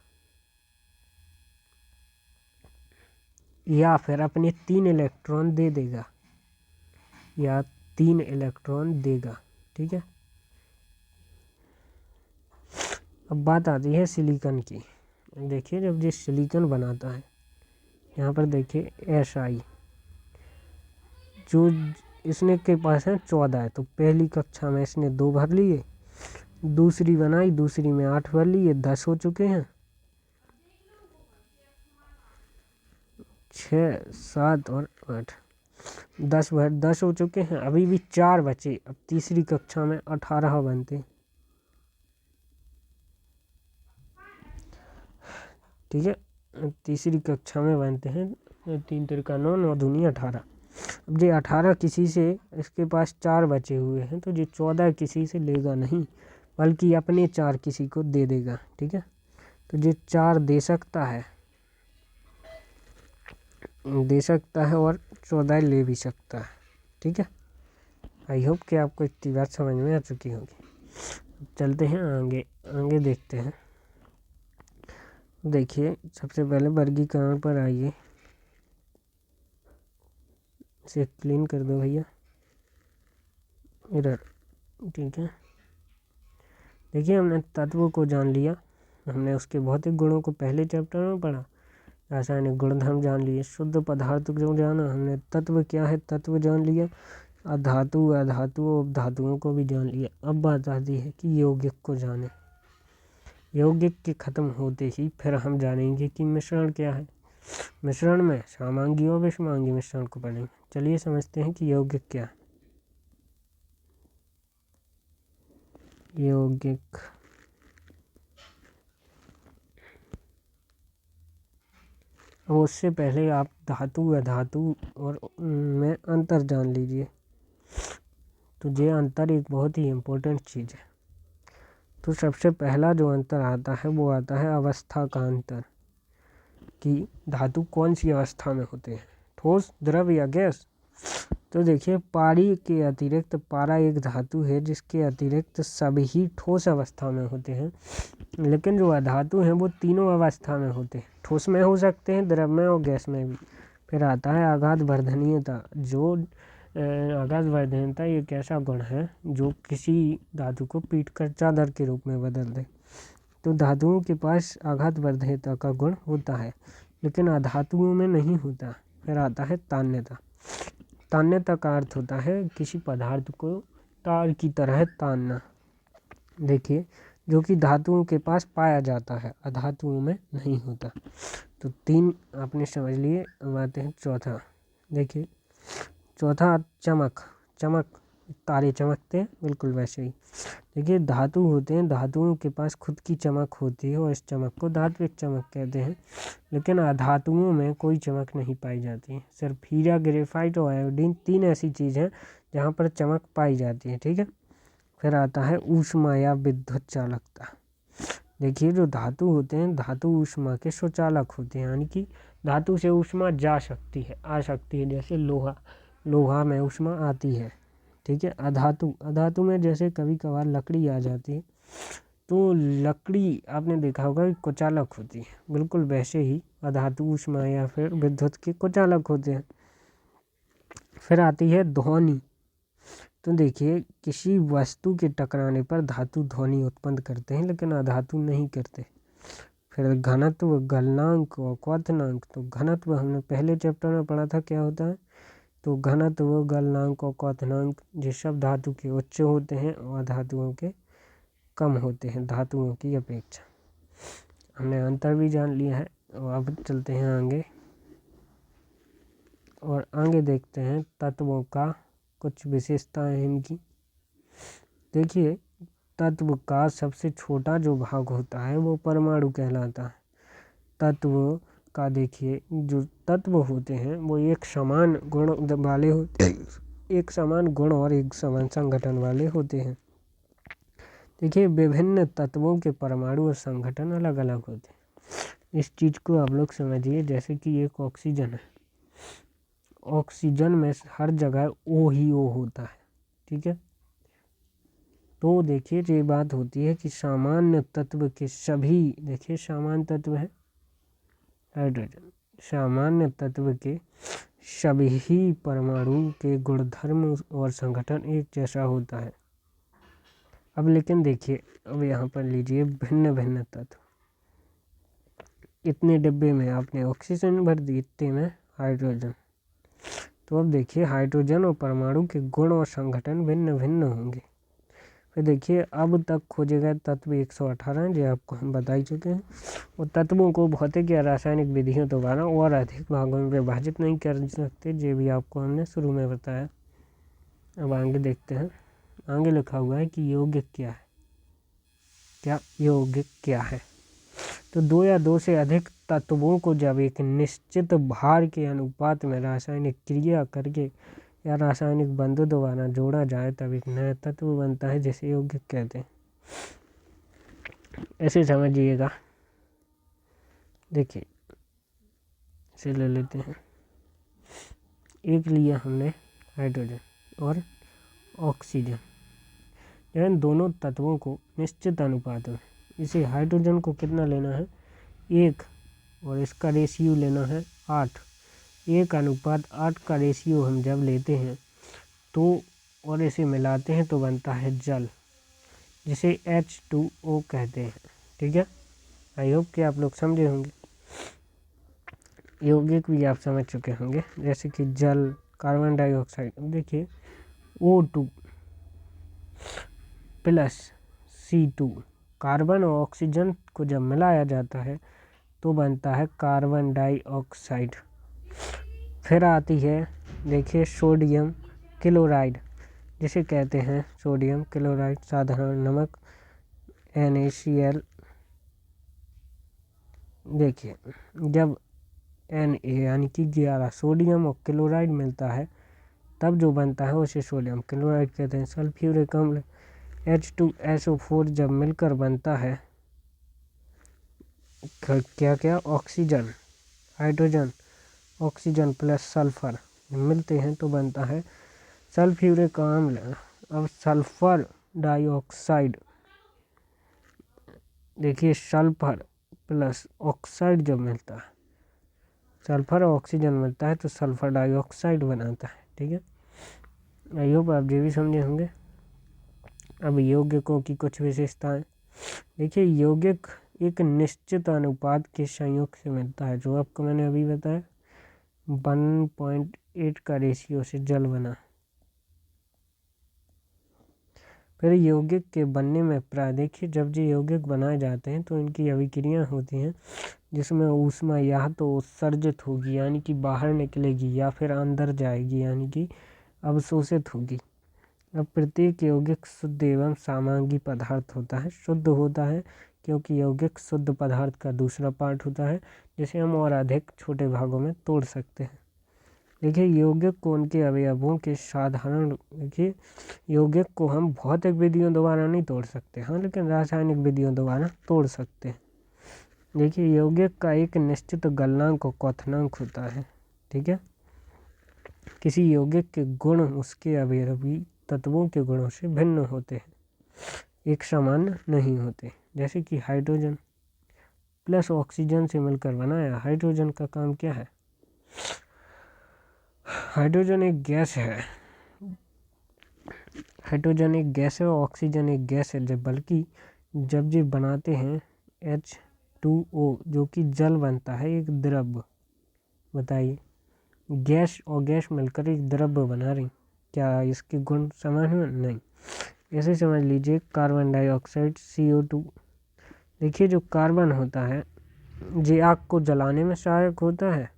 या फिर अपने 3 इलेक्ट्रॉन दे देगा, या 3 इलेक्ट्रॉन देगा। ठीक है, अब बात आती है सिलिकॉन की। देखिए जब ये सिलिकॉन बनाता है, यहाँ पर देखिए SI, जो इसने के पास है 14 है, तो पहली कक्षा में इसने 2 भर लिए, दूसरी बनाई, दूसरी में 8 भर लिए, 10 हो चुके हैं। 6 7 और 8, 10 हो चुके हैं। अभी भी 4 बचे। अब तीसरी कक्षा में 18 बनते। ठीक है, तीसरी कक्षा में बनते हैं 3 तिरका 9, 9 दूनी 18। अब ये 18 किसी से, इसके पास 4 बचे हुए हैं, तो ये 14 किसी से लेगा नहीं, बल्कि अपने 4 किसी को दे देगा। ठीक है, तो ये 4 दे सकता है और 14 ले भी सकता है। ठीक है, आई होप कि आपको इतनी बात समझ में आ चुकी होगी। चलते हैं आगे, आगे देखते हैं। देखिए सबसे पहले वर्गीकरण पर आइए, इसे क्लीन कर दो भैया, इधर। ठीक है, देखिए हमने तत्व को जान लिया, हमने उसके भौतिक गुणों को पहले चैप्टर में पढ़ा, रासायनिक गुणधर्म जान लिए, शुद्ध पदार्थ को जाना, हमने तत्व क्या है तत्व जान लिया, अधातु अधातु उपधातुओं को भी जान लिया। अब बात आती है कि यौगिक को जाने। यौगिक के खत्म होते ही फिर हम जानेंगे कि मिश्रण क्या है। मिश्रण में समांगी और विषमांगी मिश्रण को पढ़ेंगे। चलिए समझते हैं कि यौगिक क्या है। यौगिक और उससे पहले आप धातु अधातु और में अंतर जान लीजिए। तो ये अंतर एक बहुत ही इम्पोर्टेंट चीज़ है। तो सबसे पहला जो अंतर आता है वो आता है अवस्था का अंतर, कि धातु कौन सी अवस्था में होते हैं, ठोस द्रव या गैस। तो देखिए पारी के अतिरिक्त, पारा एक धातु है जिसके अतिरिक्त सभी ठोस अवस्था में होते हैं, लेकिन जो अधातु हैं वो तीनों अवस्था में होते हैं, ठोस में हो सकते हैं, द्रव में और गैस में भी। फिर आता है आघात वर्धनीयता। जो आघात वर्धनीयता एक ऐसा गुण है जो किसी धातु को पीट कर चादर के रूप में बदल दे। तो धातुओं के पास आघात वर्धनीयता का गुण होता है, लेकिन अधातुओं में नहीं होता। फिर आता है तान्यता। तान्यता का अर्थ होता है किसी पदार्थ को तार की तरह तानना। देखिए जो कि धातुओं के पास पाया जाता है, अधातुओं में नहीं होता। तो 3 आपने समझ लिए। अब आते हैं चौथा। देखिए चौथा चमक। चमक, तारे चमकते हैं, बिल्कुल वैसे ही। देखिए धातु होते हैं, धातुओं के पास खुद की चमक होती है और इस चमक को धात्विक चमक कहते हैं, लेकिन अधातुओं में कोई चमक नहीं पाई जाती है। सिर्फ हीरा, ग्रेफाइट और आयोडीन 3 ऐसी चीज़ हैं जहाँ पर चमक पाई जाती है। ठीक है। फिर आता है ऊष्मा या विद्युत चालकता। देखिए जो धातु होते हैं, धातु ऊष्मा के सुचालक होते हैं, यानी कि धातु से ऊष्मा जा सकती है, आ सकती है। जैसे लोहा, लोहा में ऊष्मा आती है। ठीक है। अधातु, अधातु में जैसे कभी कभार लकड़ी आ जाती है, तो लकड़ी आपने देखा होगा कि कुचालक होती है, बिल्कुल वैसे ही अधातु ऊष्मा या फिर विद्युत के कुचालक होते हैं। फिर आती है ध्वनि। तो देखिए किसी वस्तु के टकराने पर धातु ध्वनि उत्पन्न करते हैं, लेकिन अधातु नहीं करते। फिर घनत्व, गलनांक और क्वथनांक। तो घनत्व हमने पहले चैप्टर में पढ़ा था क्या होता है। तो घनत्व, गलनांक और क्वथनांक ये सब धातु के उच्च होते हैं और धातुओं के कम होते हैं, धातुओं की अपेक्षा। हमने अंतर भी जान लिया है। और अब चलते हैं आगे, और आगे देखते हैं तत्वों का कुछ विशेषताएं इनकी। देखिए तत्व का सबसे छोटा जो भाग होता है वो परमाणु कहलाता है। तत्व का देखिए जो तत्व होते हैं वो एक समान गुण वाले होते हैं, एक समान गुण और एक समान संगठन वाले होते हैं। देखिए विभिन्न तत्वों के परमाणु और संगठन अलग अलग होते हैं। इस चीज़ को आप लोग समझिए। जैसे कि एक ऑक्सीजन है, ऑक्सीजन में हर जगह ओ ही ओ होता है। ठीक है। तो देखिए ये बात होती है कि सामान्य तत्व के सभी, देखिए सामान्य तत्व है हाइड्रोजन, सामान्य तत्व के सभी परमाणु के गुणधर्म और संगठन एक जैसा होता है। अब लेकिन देखिए, अब यहाँ पर लीजिए भिन्न भिन्न तत्व। इतने डिब्बे में आपने ऑक्सीजन भर दी, इतने में हाइड्रोजन। तो अब देखिए हाइड्रोजन और परमाणु के गुण और संगठन भिन्न भिन्न होंगे। फिर देखिए अब तक खोजे गए तत्व 118 जो आपको हम बता ही चुके हैं। और तत्वों को भौतिक या रासायनिक विधियों द्वारा और अधिक भागों में विभाजित नहीं कर सकते, ये भी आपको हमने शुरू में बताया। अब आगे देखते हैं। आगे लिखा हुआ है कि यौगिक क्या है। क्या यौगिक क्या है। तो 2 या 2 से अधिक तत्वों को जब एक निश्चित भार के अनुपात में रासायनिक क्रिया करके या रासायनिक बंधों द्वारा जोड़ा जाए तब एक नया तत्व बनता है, जिसे यौगिक कहते हैं। ऐसे समझिएगा। देखिए इसे ले लेते हैं। एक लिया हमने हाइड्रोजन और ऑक्सीजन, इन दोनों तत्वों को निश्चित अनुपात में, इसे हाइड्रोजन को कितना लेना है 1, और इसका रेशियो लेना है 8। 1:8 का रेशियो हम जब लेते हैं तो और इसे मिलाते हैं तो बनता है जल। जिसे H2O कहते हैं। ठीक है, आई होप कि आप लोग समझे होंगे। यौगिक भी आप समझ चुके होंगे, जैसे कि जल, कार्बन डाइऑक्साइड। देखिए O2 प्लस C2, कार्बन और ऑक्सीजन को जब मिलाया जाता है तो बनता है कार्बन डाइऑक्साइड। फिर आती है देखिए सोडियम क्लोराइड, जिसे कहते हैं सोडियम क्लोराइड, साधारण नमक NaCl। देखिए जब Na यानी कि 11 सोडियम और क्लोराइड मिलता है तब जो बनता है उसे सोडियम क्लोराइड कहते हैं। सल्फ्यूरिक अम्ल H2SO4 जब मिलकर बनता है क्या क्या, oxygen, hydrogen, oxygen plus sulphur मिलते हैं तो बनता है सल्फ्यूरिक अम्ल। अब सल्फर डाइऑक्साइड, देखिए सल्फर प्लस ऑक्साइड जब मिलता है, सल्फर और ऑक्सीजन मिलता है तो सल्फर डाइऑक्साइड बनाता है। ठीक है, आई होप आप ये भी समझे होंगे। अब यौगिकों की कुछ विशेषताएं। देखिए यौगिक एक निश्चित अनुपात के संयोग से मिलता है, जो आपको मैंने अभी बताया 1.8 का रेशियो से जल बना। फिर यौगिक के बनने में देखिए जब ये यौगिक बनाए जाते हैं तो इनकी अभिक्रियाएं होती हैं जिसमें ऊष्मा या तो उत्सर्जित होगी यानी कि बाहर निकलेगी, या फिर अंदर जाएगी यानी कि अवशोषित होगी। अब प्रत्येक यौगिक शुद्ध एवं समांगी पदार्थ होता है। शुद्ध होता है क्योंकि यौगिक शुद्ध पदार्थ का दूसरा पार्ट होता है जिसे हम और अधिक छोटे भागों में तोड़ सकते हैं। देखिए यौगिक को उनके अवयवों के साधारण, देखिए यौगिक को हम भौतिक विधियों द्वारा नहीं तोड़ सकते, हाँ, लेकिन रासायनिक विधियों द्वारा तोड़ सकते हैं। देखिए यौगिक का एक निश्चित गलनांक और क्वथनांक होता है। ठीक है, किसी यौगिक के गुण उसके अवयवी तत्वों के गुणों से भिन्न होते हैं, एक समान नहीं होते। जैसे कि हाइड्रोजन प्लस ऑक्सीजन से मिलकर बनाया। हाइड्रोजन का काम क्या है? हाइड्रोजन एक गैस है, हाइड्रोजन एक गैस है और ऑक्सीजन एक गैस है, बल्कि जब ये बनाते हैं H2O जो कि जल बनता है, एक द्रव्य। बताइए, गैस और गैस मिलकर एक द्रव्य बना रही, क्या इसके गुण समान हैं? नहीं। ऐसे समझ लीजिए कार्बन डाइऑक्साइड CO2। देखिए जो कार्बन होता है ये आग को जलाने में सहायक होता है।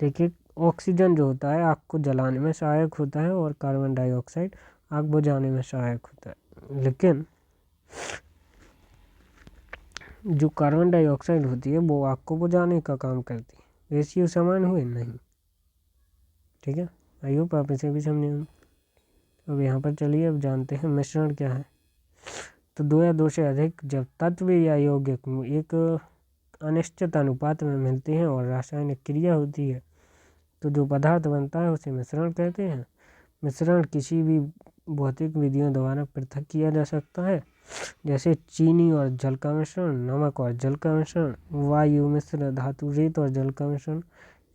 देखिए ऑक्सीजन जो होता है आग को जलाने में सहायक होता है और कार्बन डाइऑक्साइड आग बुझाने में सहायक होता है। लेकिन जो कार्बन डाइऑक्साइड होती है वो आग को बुझाने का काम करती है। रेशियो समान हुए? नहीं। ठीक है, आई होप आप इसे भी समझे होंगे। अब यहाँ पर चलिए अब जानते हैं मिश्रण क्या है। तो दो या दो से अधिक जब तत्व या यौगिक एक अनिश्चित अनुपात में मिलते हैं और रासायनिक क्रिया होती है तो जो पदार्थ बनता है उसे मिश्रण कहते हैं। मिश्रण किसी भी भौतिक विधियों द्वारा पृथक किया जा सकता है, जैसे चीनी और जल का मिश्रण, नमक और जल का मिश्रण, वायु मिश्र, धातु रेत और जल का मिश्रण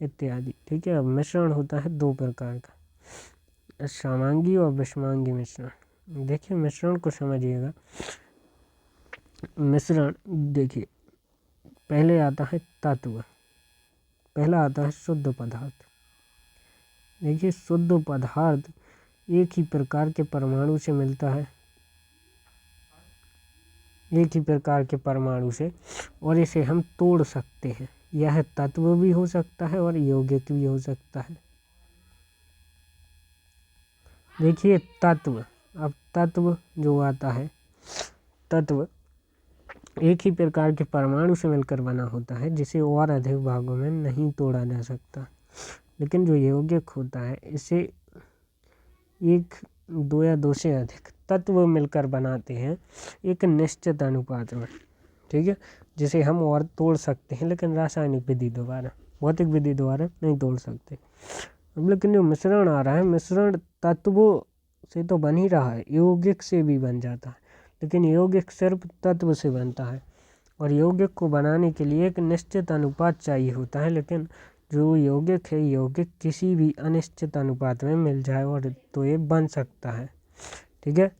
इत्यादि। ठीक है, अब मिश्रण होता है दो प्रकार का, समांगी और विषमांगी मिश्रण। देखिए मिश्रण को समझिएगा। मिश्रण देखिए पहले आता है तत्व, पहला आता है शुद्ध पदार्थ। देखिए शुद्ध पदार्थ एक ही प्रकार के परमाणु से मिलता है, एक ही प्रकार के परमाणु से, और इसे हम तोड़ सकते हैं। यह तत्व भी हो सकता है और यौगिक भी हो सकता है। देखिए तत्व, अब तत्व जो आता है, तत्व एक ही प्रकार के परमाणु से मिलकर बना होता है जिसे और अधिक भागों में नहीं तोड़ा जा सकता। लेकिन जो यौगिक होता है इसे एक, दो या दो से अधिक तत्व मिलकर बनाते हैं एक निश्चित अनुपात में। ठीक है, जिसे हम और तोड़ सकते हैं लेकिन रासायनिक विधि द्वारा, भौतिक विधि द्वारा नहीं तोड़ सकते। अब लेकिन जो मिश्रण आ रहा है, मिश्रण तत्वों से तो बन ही रहा है, यौगिक से भी बन जाता है, लेकिन यौगिक सिर्फ तत्व से बनता है और यौगिक को बनाने के लिए एक निश्चित अनुपात चाहिए होता है। लेकिन जो यौगिक है, यौगिक किसी भी अनिश्चित अनुपात में मिल जाए और तो ये बन सकता है। ठीक है,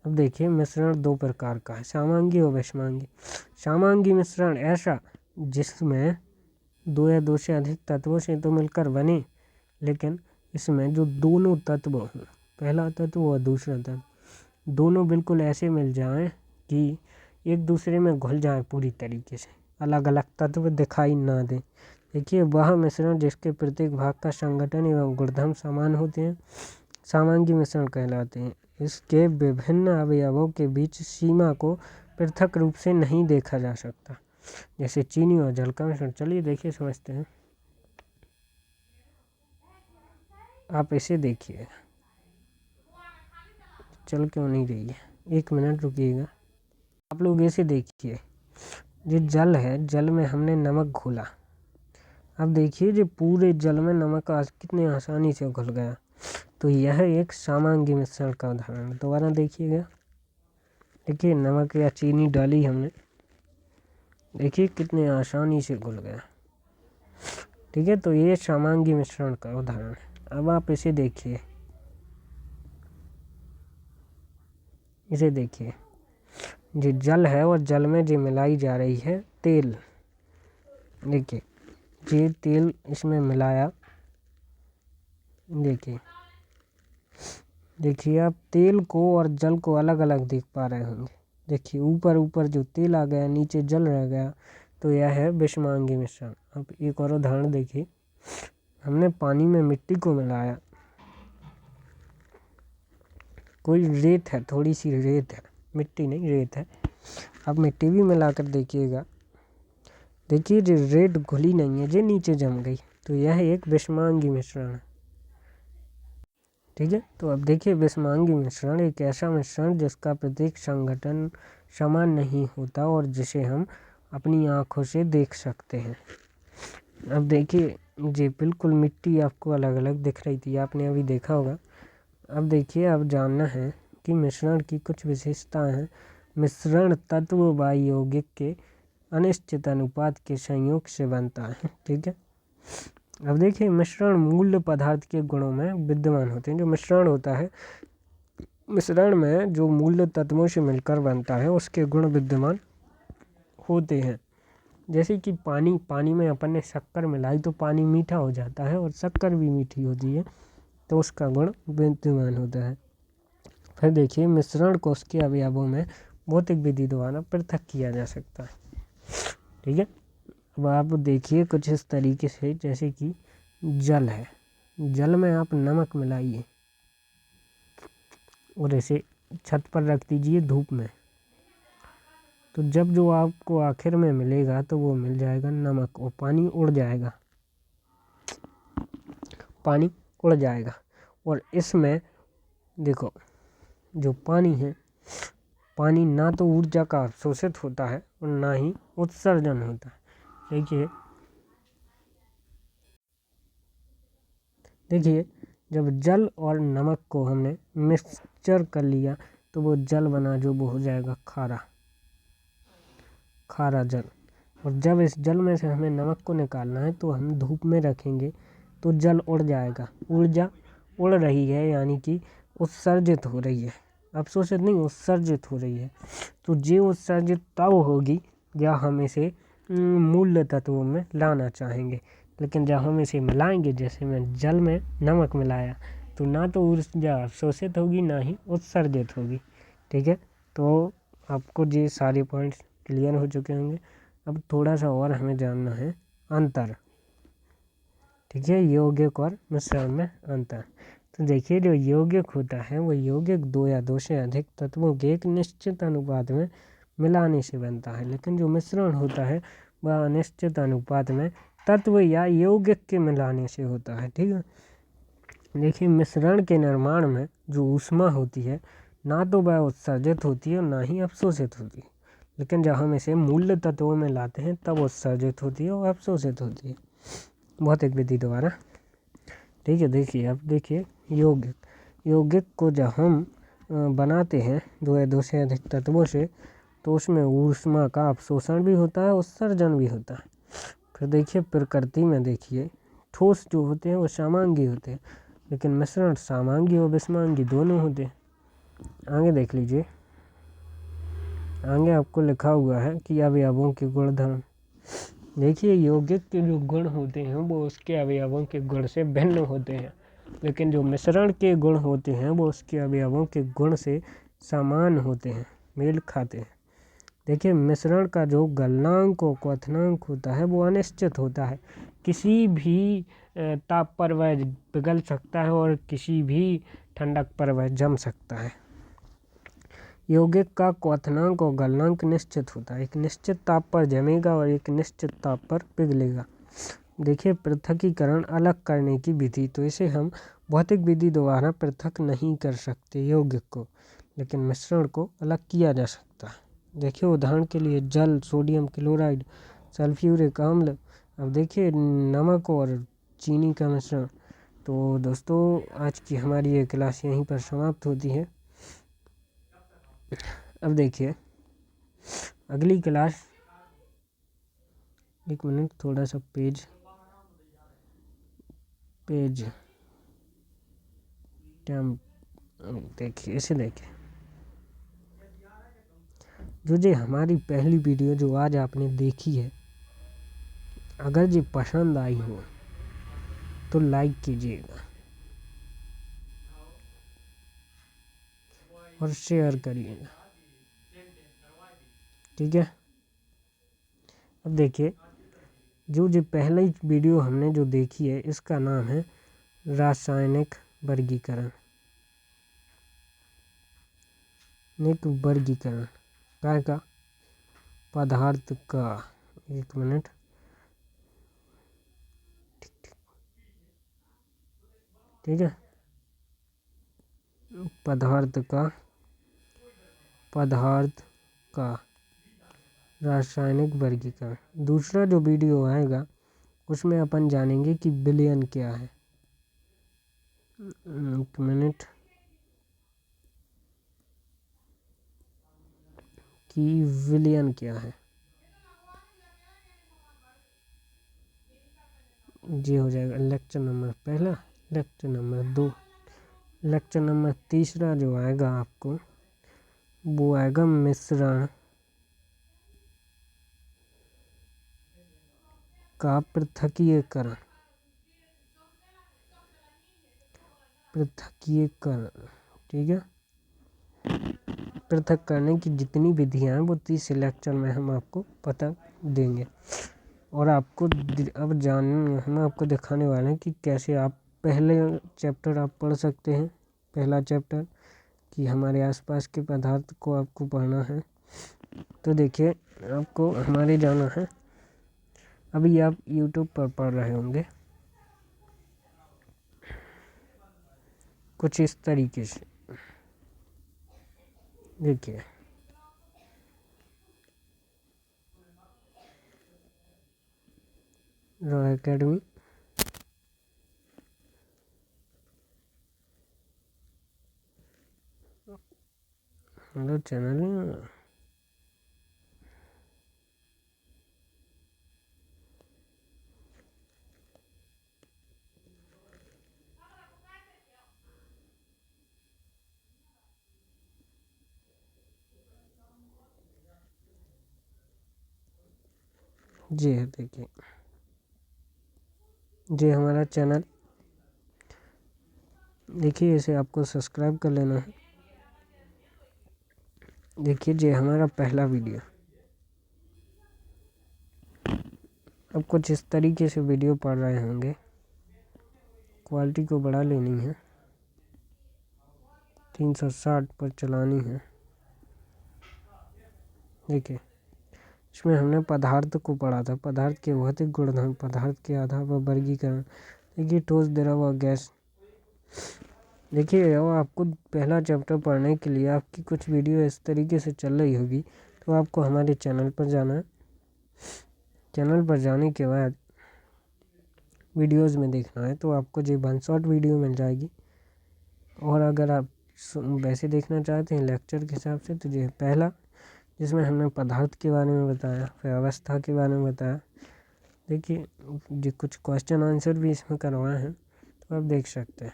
अब देखिए मिश्रण दो प्रकार का है, समांगी और विषमांगी। समांगी मिश्रण ऐसा जिसमें दो या दो से अधिक तत्वों से तो मिलकर बने, लेकिन इसमें जो दोनों तत्व हों, पहला तत्व और दूसरा तत्व, दोनों बिल्कुल ऐसे मिल जाएं कि एक दूसरे में घुल जाएं पूरी तरीके से, अलग अलग तत्व दिखाई ना दें। देखिए वह मिश्रण जिसके प्रत्येक भाग का संगठन एवं गुणधर्म समान होते हैं समांगी मिश्रण कहलाते हैं। इसके विभिन्न अवयवों के बीच सीमा को पृथक रूप से नहीं देखा जा सकता, जैसे चीनी और जल का मिश्रण। चलिए देखिए समझते हैं। आप इसे देखिए, चल क्यों नहीं रही है, एक मिनट रुकिएगा। आप लोग इसे देखिए, जो जल है, जल में हमने नमक घोला। अब देखिए जो पूरे जल में नमक कितने आसानी से घुल गया, तो यह एक समांगी मिश्रण का उदाहरण है। दोबारा देखिएगा, देखिए नमक या चीनी डाली हमने, देखिए कितने आसानी से घुल गया। ठीक है, तो ये समांगी मिश्रण का उदाहरण है। अब आप इसे देखिए, इसे देखिए, जो जल है और जल में जो मिलाई जा रही है तेल, देखिए ये तेल इसमें मिलाया, देखिए देखिए आप तेल को और जल को अलग अलग देख पा रहे होंगे। देखिए ऊपर ऊपर जो तेल आ गया, नीचे जल रह गया, तो यह है विषमांगी मिश्रण। अब एक और उदाहरण देखिए, हमने पानी में मिट्टी को मिलाया, कोई रेत है, थोड़ी सी रेत है, मिट्टी नहीं रेत है। अब मिट्टी भी मिलाकर देखिएगा, देखिए जो रेत घुली नहीं है, जो नीचे जम गई, तो यह एक विषमांगी मिश्रण है। ठीक है, तो अब देखिए विषमांगी मिश्रण एक ऐसा मिश्रण जिसका प्रत्येक संगठन समान नहीं होता और जिसे हम अपनी आँखों से देख सकते हैं। अब देखिए जी बिल्कुल मिट्टी आपको अलग अलग दिख रही थी, आपने अभी देखा होगा। अब देखिए, अब जानना है कि मिश्रण की कुछ विशेषताएं हैं। मिश्रण तत्व व यौगिक के अनिश्चित अनुपात के संयोग से बनता है। ठीक है, अब देखिए मिश्रण मूल पदार्थ के गुणों में विद्यमान होते हैं। जो मिश्रण होता है, मिश्रण में जो मूल तत्वों से मिलकर बनता है उसके गुण विद्यमान होते हैं। जैसे कि पानी में अपन ने शक्कर मिलाई तो पानी मीठा हो जाता है और शक्कर भी मीठी होती है, तो उसका गुण विद्यमान होता है। फिर देखिए मिश्रण को उसके अवयवों में भौतिक विधि द्वारा पृथक किया जा सकता है। ठीक है, अब आप देखिए कुछ इस तरीके से, जैसे कि जल है, जल में आप नमक मिलाइए और इसे छत पर रख दीजिए धूप में, तो जब जो आपको आखिर में मिलेगा तो वो मिल जाएगा नमक, और पानी उड़ जाएगा, पानी उड़ जाएगा। और इसमें देखो जो पानी है, पानी ना तो ऊर्जा का अवशोषित होता है और ना ही उत्सर्जन होता है। देखिए जब जल और नमक को हमने मिक्सचर कर लिया तो वो जल बना, जो वो हो जाएगा खारा जल। और जब इस जल में से हमें नमक को निकालना है तो हम धूप में रखेंगे तो जल उड़ जाएगा, ऊर्जा उड़ रही है, यानी कि उत्सर्जित हो रही है, अवशोषित नहीं उत्सर्जित हो रही है। तो ये उत्सर्जित तब होगी जब हम इसे मूल तत्वों में लाना चाहेंगे, लेकिन जब हम इसे मिलाएंगे, जैसे मैं जल में नमक मिलाया, तो ना तो ऊर्जा अवशोषित होगी ना ही उत्सर्जित होगी। ठीक है, तो आपको ये सारे पॉइंट्स क्लियर हो चुके होंगे। अब थोड़ा सा और हमें जानना है अंतर। ठीक है, यौगिक और मिश्रण में अंतर। तो देखिए जो यौगिक होता है वो यौगिक दो या दो से अधिक तत्वों के एक निश्चित अनुपात में मिलाने से बनता है, लेकिन जो मिश्रण होता है वह अनिश्चित अनुपात में तत्व या यौगिक के मिलाने से होता है। ठीक है, देखिए मिश्रण के निर्माण में जो ऊष्मा होती है ना तो वह उत्सर्जित होती है और ना ही अवशोषित होती है, लेकिन जब हम इसे मूल तत्वों में लाते हैं तब उत्सर्जित होती है और अवशोषित होती है भौतिक विधि द्वारा। ठीक है, देखिए अब देखिए यौगिक को जब हम बनाते हैं दो से अधिक तत्वों से, तो उसमें ऊष्मा का अवशोषण भी होता है, उत्सर्जन भी होता है। फिर देखिए प्रकृति में देखिए ठोस जो होते हैं वो समांगी होते हैं, लेकिन मिश्रण समांगी और विषमांगी दोनों होते हैं। आगे देख लीजिए, आगे आपको लिखा हुआ है कि अवयवों के गुणधर्म। देखिए यौगिक के जो गुण होते हैं वो उसके अवयवों के गुण से भिन्न होते हैं, लेकिन जो मिश्रण के गुण होते हैं वो उसके अवयवों के गुण से समान होते हैं, मेल खाते हैं। देखिए मिश्रण का जो गलनांक और क्वथनांक होता है वो अनिश्चित होता है, किसी भी ताप पर वह पिघल सकता है और किसी भी ठंडक पर वह जम सकता है। यौगिक का क्वथनांक और गलनांक निश्चित होता है, एक निश्चित ताप पर जमेगा और एक निश्चित ताप पर पिघलेगा। देखिए पृथकीकरण अलग करने की विधि, तो इसे हम भौतिक विधि द्वारा पृथक नहीं कर सकते यौगिक को, लेकिन मिश्रण को अलग किया जा सकता है। देखिए उदाहरण के लिए जल, सोडियम क्लोराइड, सल्फ्यूरिक अम्ल। अब देखिए नमक और चीनी का मिश्रण। तो दोस्तों आज की हमारी ये क्लास यहीं पर समाप्त होती है। अब देखिए अगली क्लास, एक मिनट थोड़ा सा पेज टाइम देखिए, इसे देखिए जो हमारी पहली वीडियो जो आज आपने देखी है, अगर जी पसंद आई हो तो लाइक कीजिएगा और शेयर करिएगा, ठीक है। अब देखिए जो पहली वीडियो हमने जो देखी है इसका नाम है रासायनिक वर्गीकरण। वर्गीकरण काय का? पदार्थ का। एक मिनट, ठीक है, पदार्थ का रासायनिक वर्गीकरण। दूसरा जो वीडियो आएगा उसमें अपन जानेंगे कि विलयन क्या है। एक मिनट, कि विलयन क्या है। ये हो जाएगा लेक्चर नंबर पहला। लेक्चर नंबर 2, लेक्चर नंबर तीसरा जो आएगा आपको वो आएगा मिश्रण का पृथकीकरण। ठीक है, पृथक करने की जितनी विधियां हैं वो 30 लेक्चर में हम आपको बता देंगे। और आपको अब हम आपको दिखाने वाले हैं कि कैसे आप पहले चैप्टर आप पढ़ सकते हैं। पहला चैप्टर कि हमारे आसपास के पदार्थ को आपको पढ़ना है। तो देखिए आपको हमारे जाना है, अभी आप YouTube पर पढ़ रहे होंगे कुछ इस तरीके से। देखिए रॉ एकेडमी, हेलो चैनल। जी है, देखिए जी हमारा चैनल, देखिए इसे आपको सब्सक्राइब कर लेना है। देखिए जी हमारा पहला वीडियो। अब कुछ इस तरीके से वीडियो पढ़ रहे होंगे, क्वालिटी को बढ़ा लेनी है, 360 पर चलानी है। देखिए इसमें हमने पदार्थ को पढ़ा था, पदार्थ के भौतिक गुणधर्म, पदार्थ के आधार पर वर्गीकरण। देखिए ठोस, द्रव और गैस। देखिए आपको पहला चैप्टर पढ़ने के लिए आपकी कुछ वीडियो इस तरीके से चल रही होगी, तो आपको हमारे चैनल पर जाना है। चैनल पर जाने के बाद वीडियोस में देखना है, तो आपको जी 1 शॉर्ट वीडियो मिल जाएगी। और अगर आप वैसे देखना चाहते हैं लेक्चर के हिसाब से, तो ये पहला जिसमें हमने पदार्थ के बारे में बताया, फिर अवस्था के बारे में बताया। देखिए जो कुछ क्वेश्चन आंसर भी इसमें करवाए हैं, तो आप देख सकते हैं।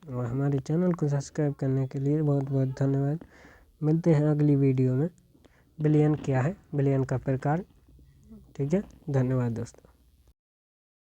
और हमारे चैनल को सब्सक्राइब करने के लिए बहुत बहुत धन्यवाद। मिलते हैं अगली वीडियो में। बिलियन क्या है, बिलियन का प्रकार। ठीक है, धन्यवाद दोस्तों।